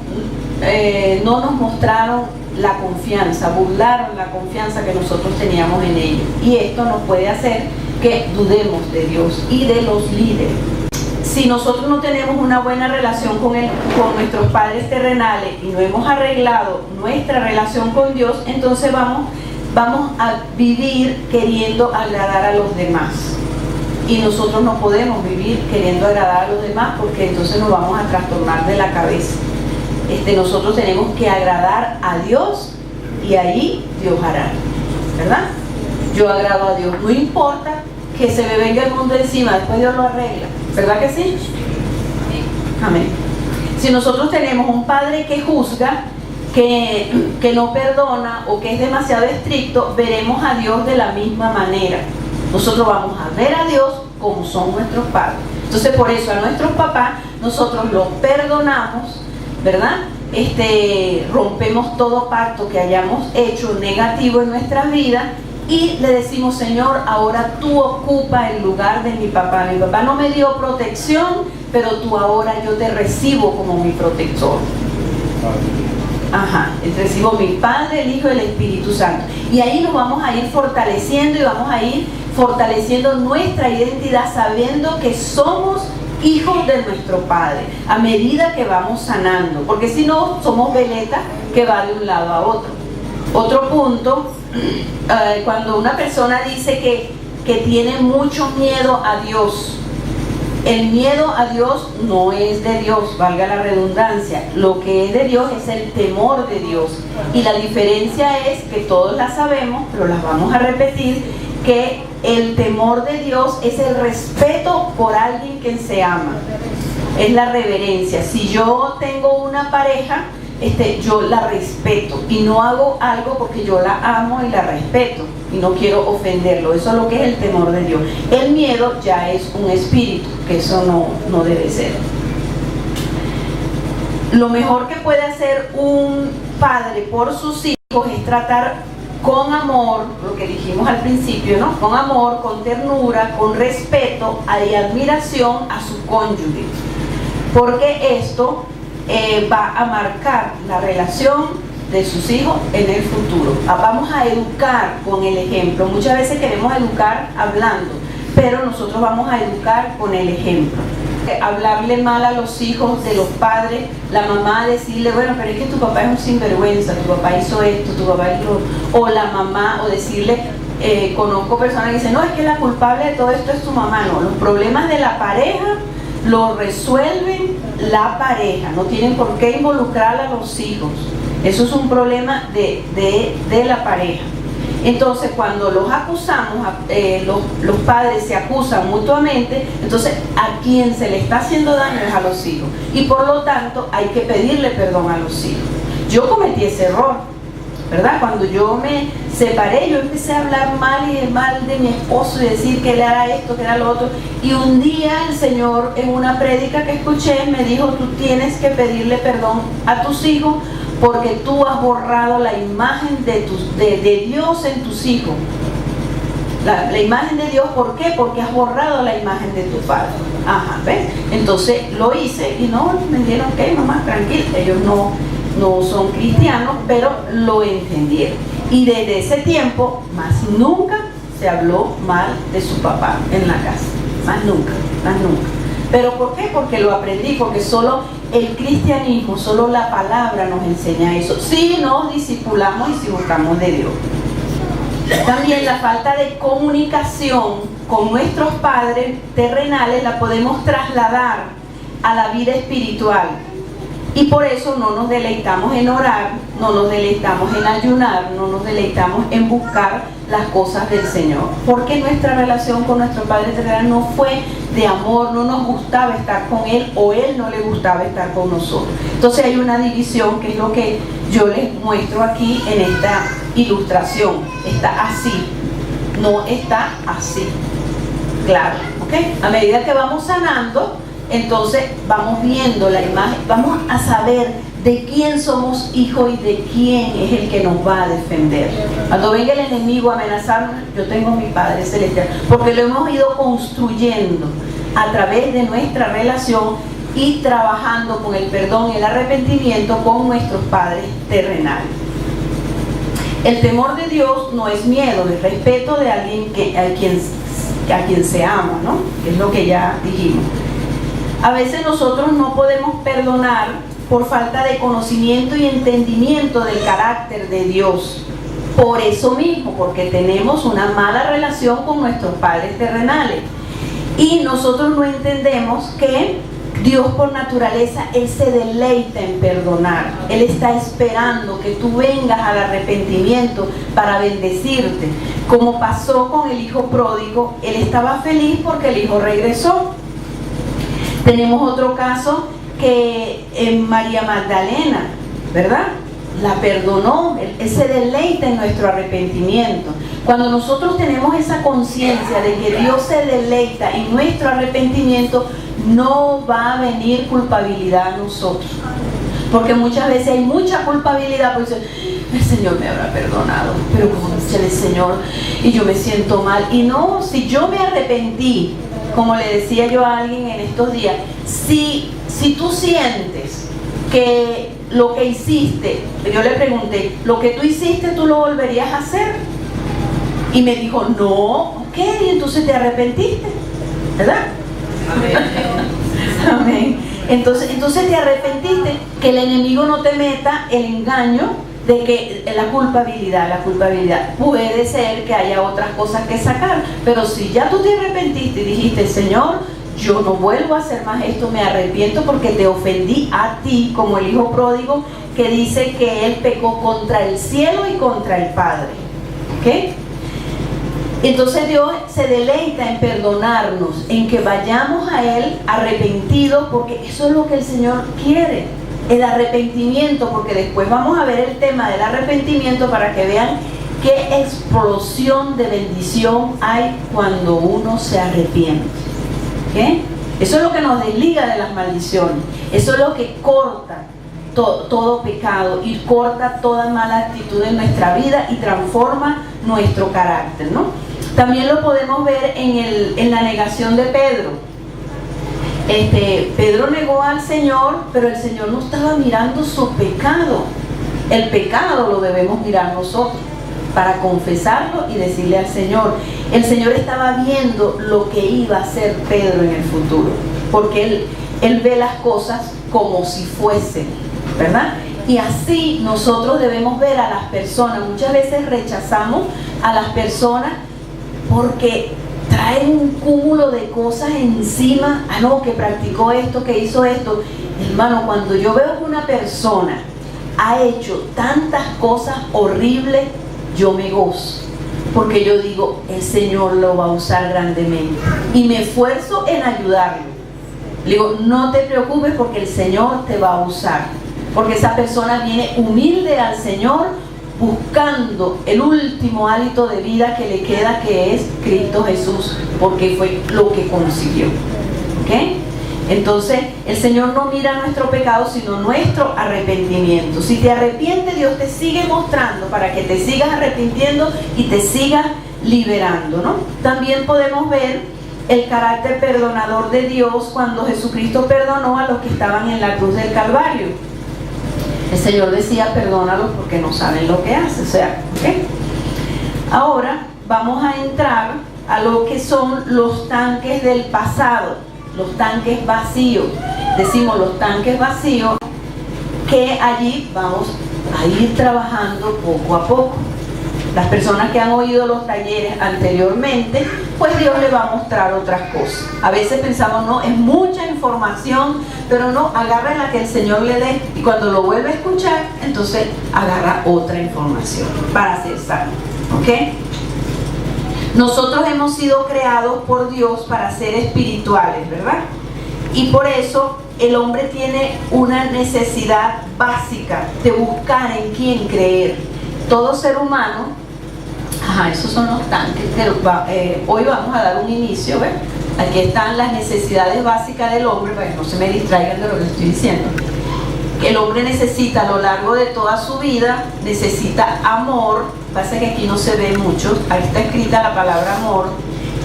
nos mostraron la confianza, burlaron la confianza que nosotros teníamos en ellos, y esto nos puede hacer que dudemos de Dios y de los líderes. Si nosotros no tenemos una buena relación con nuestros padres terrenales y no hemos arreglado nuestra relación con Dios, entonces vamos a vivir queriendo agradar a los demás. Y nosotros no podemos vivir queriendo agradar a los demás, porque entonces nos vamos a trastornar de la cabeza. Nosotros tenemos que agradar a Dios, y ahí Dios hará, ¿verdad? Yo agrado a Dios, no importa que se me venga el mundo encima, después Dios lo arregla, ¿verdad que sí? Amén. Si nosotros tenemos un padre que juzga, que no perdona o que es demasiado estricto, veremos a Dios de la misma manera. Nosotros vamos a ver a Dios como son nuestros padres. Entonces, por eso a nuestros papás nosotros los perdonamos, ¿verdad? Rompemos todo pacto que hayamos hecho negativo en nuestras vidas y le decimos: Señor, ahora tú ocupa el lugar de mi papá. Mi papá no me dio protección, pero tú ahora, yo te recibo como mi protector. Ajá, recibo mi Padre, el Hijo y el Espíritu Santo. Y ahí nos vamos a ir fortaleciendo, y vamos a ir fortaleciendo nuestra identidad, sabiendo que somos hijos de nuestro Padre, a medida que vamos sanando, porque si no, somos veletas que va de un lado a otro. Otro punto, cuando una persona dice que tiene mucho miedo a Dios, el miedo a Dios no es de Dios, valga la redundancia. Lo que es de Dios es el temor de Dios. Y la diferencia es que todos la sabemos, pero las vamos a repetir, que el temor de Dios es el respeto por alguien que se ama. Es la reverencia. Si yo tengo una pareja, yo la respeto y no hago algo porque yo la amo y la respeto y no quiero ofenderlo. Eso es lo que es el temor de Dios. El miedo ya es un espíritu, que eso no debe ser. Lo mejor que puede hacer un padre por sus hijos es tratar con amor, lo que dijimos al principio, ¿no? Con amor, con ternura, con respeto y admiración a su cónyuge, porque esto va a marcar la relación de sus hijos en el futuro. Vamos a educar con el ejemplo. Muchas veces queremos educar hablando, pero nosotros vamos a educar con el ejemplo. Hablarle mal a los hijos de los padres, la mamá decirle: bueno, pero es que tu papá es un sinvergüenza, tu papá hizo esto, tu papá hizo... O la mamá, o decirle, conozco personas que dicen: no, es que la culpable de todo esto es tu mamá. No, los problemas de la pareja lo resuelven la pareja, no tienen por qué involucrar a los hijos. Eso es un problema de la pareja. Entonces, cuando los acusamos, los padres se acusan mutuamente, entonces a quien se le está haciendo daño es a los hijos, y por lo tanto hay que pedirle perdón a los hijos. Yo cometí ese error, ¿verdad? Cuando yo me separé, yo empecé a hablar mal de mi esposo y decir que él era esto, que era lo otro, y un día el Señor, en una prédica que escuché, me dijo: tú tienes que pedirle perdón a tus hijos, porque tú has borrado la imagen de Dios en tus hijos. La imagen de Dios, ¿por qué? Porque has borrado la imagen de tu padre. Ajá, ¿ves? Entonces lo hice y no me dijeron: ok, mamá, tranquila. Ellos no son cristianos, pero lo entendieron. Y desde ese tiempo, más nunca se habló mal de su papá en la casa. Más nunca, más nunca. ¿Pero por qué? Porque lo aprendí, porque solo el cristianismo, solo la palabra nos enseña eso. Si nos discipulamos y si buscamos de Dios. También la falta de comunicación con nuestros padres terrenales la podemos trasladar a la vida espiritual. Y por eso no nos deleitamos en orar, no nos deleitamos en ayunar, no nos deleitamos en buscar las cosas del Señor. Porque nuestra relación con nuestro Padre terrenal no fue de amor, no nos gustaba estar con Él, o Él no le gustaba estar con nosotros. Entonces hay una división, que es lo que yo les muestro aquí en esta ilustración. Está así, no está así. Claro, ¿ok? A medida que vamos sanando, entonces vamos viendo la imagen, vamos a saber de quién somos hijos y de quién es el que nos va a defender. Cuando venga el enemigo a amenazarnos, yo tengo a mi Padre Celestial, porque lo hemos ido construyendo a través de nuestra relación y trabajando con el perdón y el arrepentimiento con nuestros padres terrenales. El temor de Dios no es miedo, es respeto de alguien a quien seamos, ¿no? Que es lo que ya dijimos. A veces nosotros no podemos perdonar por falta de conocimiento y entendimiento del carácter de Dios. Por eso mismo, porque tenemos una mala relación con nuestros padres terrenales. Y nosotros no entendemos que Dios por naturaleza, Él se deleita en perdonar. Él está esperando que tú vengas al arrepentimiento para bendecirte. Como pasó con el hijo pródigo, Él estaba feliz porque el hijo regresó. Tenemos otro caso que María Magdalena, ¿verdad? La perdonó, Él se deleita en nuestro arrepentimiento. Cuando nosotros tenemos esa conciencia de que Dios se deleita en nuestro arrepentimiento, no va a venir culpabilidad a nosotros. Porque muchas veces hay mucha culpabilidad, porque el Señor me habrá perdonado, pero como dice el Señor, y yo me siento mal. Y no, si yo me arrepentí, como le decía yo a alguien en estos días, si tú sientes que lo que hiciste, yo le pregunté, lo que tú hiciste tú lo volverías a hacer, y me dijo, no, ok, y entonces te arrepentiste, ¿verdad? Amén. Amén. Entonces te arrepentiste, que el enemigo no te meta el engaño de que la culpabilidad puede ser que haya otras cosas que sacar, pero si ya tú te arrepentiste y dijiste, Señor, yo no vuelvo a hacer más esto, me arrepiento porque te ofendí a ti, como el hijo pródigo que dice que él pecó contra el cielo y contra el Padre, ¿ok? Entonces Dios se deleita en perdonarnos, en que vayamos a Él arrepentidos, porque eso es lo que el Señor quiere, el arrepentimiento, porque después vamos a ver el tema del arrepentimiento para que vean qué explosión de bendición hay cuando uno se arrepiente. ¿Okay? Eso es lo que nos desliga de las maldiciones, eso es lo que corta todo pecado y corta toda mala actitud en nuestra vida y transforma nuestro carácter, ¿no? También lo podemos ver en la negación de Pedro. Pedro negó al Señor, pero el Señor no estaba mirando su pecado. El pecado lo debemos mirar nosotros para confesarlo y decirle al Señor. El Señor estaba viendo lo que iba a hacer Pedro en el futuro, porque Él ve las cosas como si fuesen, ¿verdad? Y así nosotros debemos ver a las personas. Muchas veces rechazamos a las personas porque traen un cúmulo de cosas encima. Ah, no, que practicó esto, que hizo esto. Hermano, cuando yo veo que una persona ha hecho tantas cosas horribles, yo me gozo, porque yo digo, el Señor lo va a usar grandemente, y me esfuerzo en ayudarlo. Le digo, no te preocupes, porque el Señor te va a usar, porque esa persona viene humilde al Señor, buscando el último hálito de vida que le queda, que es Cristo Jesús, porque fue lo que consiguió. ¿Ok? Entonces el Señor no mira nuestro pecado, sino nuestro arrepentimiento. Si te arrepientes, Dios te sigue mostrando para que te sigas arrepintiendo y te sigas liberando, ¿no? También podemos ver el carácter perdonador de Dios cuando Jesucristo perdonó a los que estaban en la cruz del Calvario. El Señor decía, perdónalos porque no saben lo que hacen. O sea, ¿okay? Ahora vamos a entrar a lo que son los tanques del pasado, los tanques vacíos. Decimos los tanques vacíos, que allí vamos a ir trabajando poco a poco. Las personas que han oído los talleres anteriormente, pues Dios les va a mostrar otras cosas. A veces pensamos, no, es mucha información, pero no, agarra la que el Señor le dé, y cuando lo vuelve a escuchar, entonces agarra otra información para ser sano. ¿Ok? Nosotros hemos sido creados por Dios para ser espirituales, ¿verdad? Y por eso el hombre tiene una necesidad básica de buscar en quién creer. Todo ser humano, esos son los tanques, pero hoy vamos a dar un inicio, ¿ves? Aquí están las necesidades básicas del hombre, para que no se me distraigan de lo que estoy diciendo. Que el hombre necesita a lo largo de toda su vida, necesita amor, pasa que aquí no se ve mucho, ahí está escrita la palabra amor,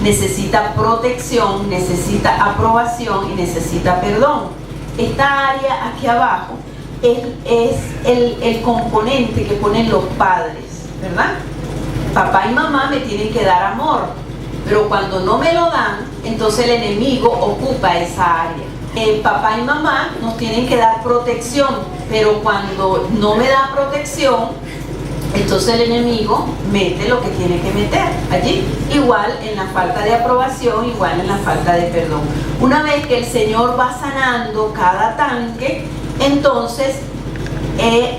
necesita protección, necesita aprobación y necesita perdón. Esta área aquí abajo es el componente que ponen los padres, ¿verdad? Papá y mamá me tienen que dar amor, pero cuando no me lo dan, entonces el enemigo ocupa esa área. Papá y mamá nos tienen que dar protección, pero cuando no me da protección, entonces el enemigo mete lo que tiene que meter allí. Igual en la falta de aprobación, igual en la falta de perdón. Una vez que el Señor va sanando cada tanque, entonces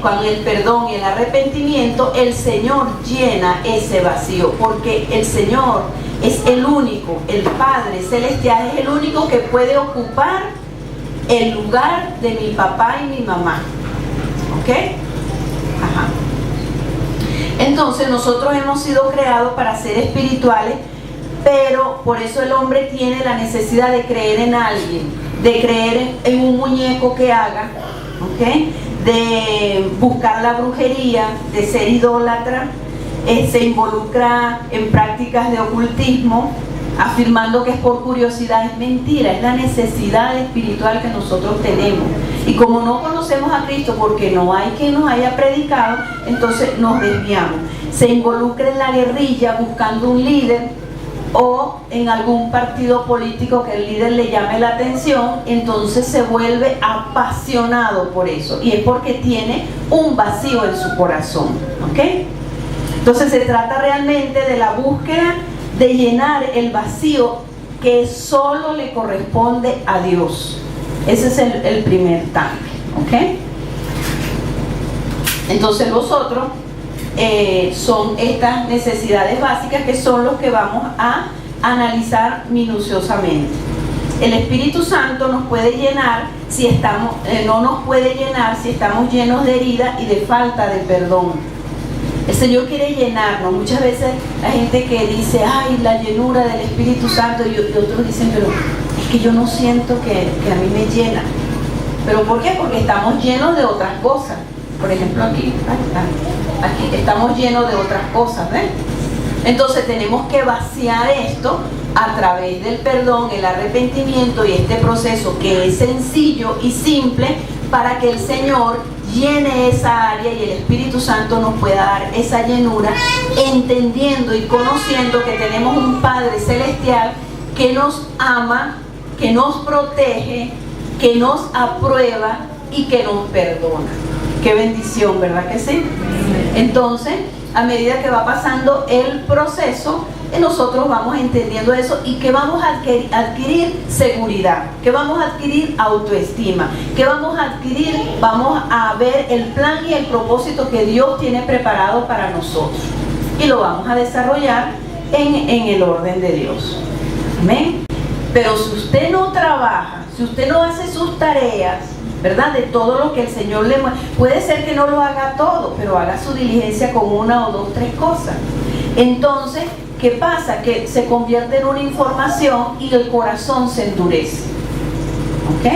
con el perdón y el arrepentimiento, el Señor llena ese vacío, porque el Señor es el único, el Padre Celestial es el único que puede ocupar el lugar de mi papá y mi mamá. ¿Ok? Ajá. Entonces nosotros hemos sido creados para ser espirituales, pero por eso el hombre tiene la necesidad de creer en alguien, de creer en un muñeco que haga, ¿ok? De buscar la brujería, de ser idólatra, se involucra en prácticas de ocultismo, afirmando que es por curiosidad. Es mentira, es la necesidad espiritual que nosotros tenemos. Y como no conocemos a Cristo, porque no hay quien nos haya predicado, entonces nos desviamos. Se involucra en la guerrilla buscando un líder, o en algún partido político que el líder le llame la atención, entonces se vuelve apasionado por eso, y es porque tiene un vacío en su corazón. ¿Ok? Entonces se trata realmente de la búsqueda de llenar el vacío que solo le corresponde a Dios. Ese es el primer tanque. ¿Ok? Entonces los otros son estas necesidades básicas, que son los que vamos a analizar minuciosamente. El Espíritu Santo nos puede llenar si estamos, no nos puede llenar si estamos llenos de herida y de falta de perdón. El Señor quiere llenarnos. Muchas veces la gente que dice, ay, la llenura del Espíritu Santo, y otros dicen, pero es que yo no siento que a mí me llena. ¿Pero por qué? Porque estamos llenos de otras cosas. Por ejemplo, aquí estamos llenos de otras cosas, ¿ves? Entonces tenemos que vaciar esto a través del perdón, el arrepentimiento y este proceso que es sencillo y simple, para que el Señor llene esa área y el Espíritu Santo nos pueda dar esa llenura, entendiendo y conociendo que tenemos un Padre Celestial que nos ama, que nos protege, que nos aprueba y que nos perdona. Qué bendición, ¿verdad que sí? Entonces, a medida que va pasando el proceso, nosotros vamos entendiendo eso, y que vamos a adquirir seguridad, que vamos a adquirir autoestima, que vamos a adquirir, vamos a ver el plan y el propósito que Dios tiene preparado para nosotros, y lo vamos a desarrollar en el orden de Dios. Amén. Pero si usted no trabaja, si usted no hace sus tareas, ¿verdad? De todo lo que el Señor le muestra, puede ser que no lo haga todo, pero haga su diligencia con una o dos, tres cosas. Entonces, ¿qué pasa? Que se convierte en una información y el corazón se endurece. ¿Ok?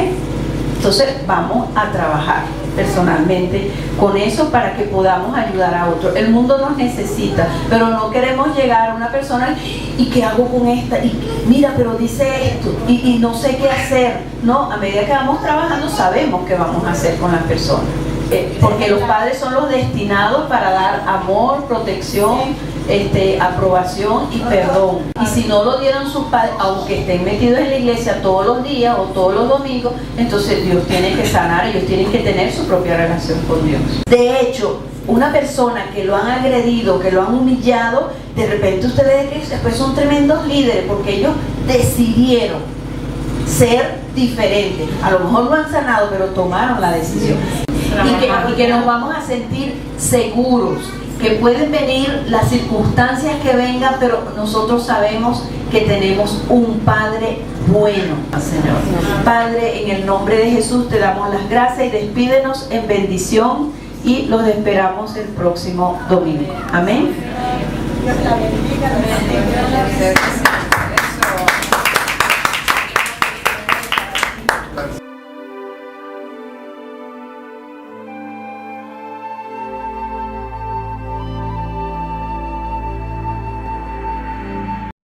Entonces vamos a trabajar personalmente con eso para que podamos ayudar a otros. El mundo nos necesita, pero no queremos llegar a una persona y ¿qué hago con esta? Y mira, pero dice esto y no sé qué hacer. No, a medida que vamos trabajando sabemos qué vamos a hacer con las personas. Porque los padres son los destinados para dar amor, protección, aprobación y perdón. Y si no lo dieron sus padres, aunque estén metidos en la iglesia todos los días o todos los domingos, entonces Dios tiene que sanar, ellos tienen que tener su propia relación con Dios. De hecho, una persona que lo han agredido, que lo han humillado, de repente usted ve que después son tremendos líderes, porque ellos decidieron ser diferentes. A lo mejor lo han sanado, pero tomaron la decisión. Y que nos vamos a sentir seguros, que pueden venir las circunstancias que vengan, pero nosotros sabemos que tenemos un Padre bueno, Señor. Padre, en el nombre de Jesús te damos las gracias y despídenos en bendición, y los esperamos el próximo domingo. Amén. Dios la bendiga.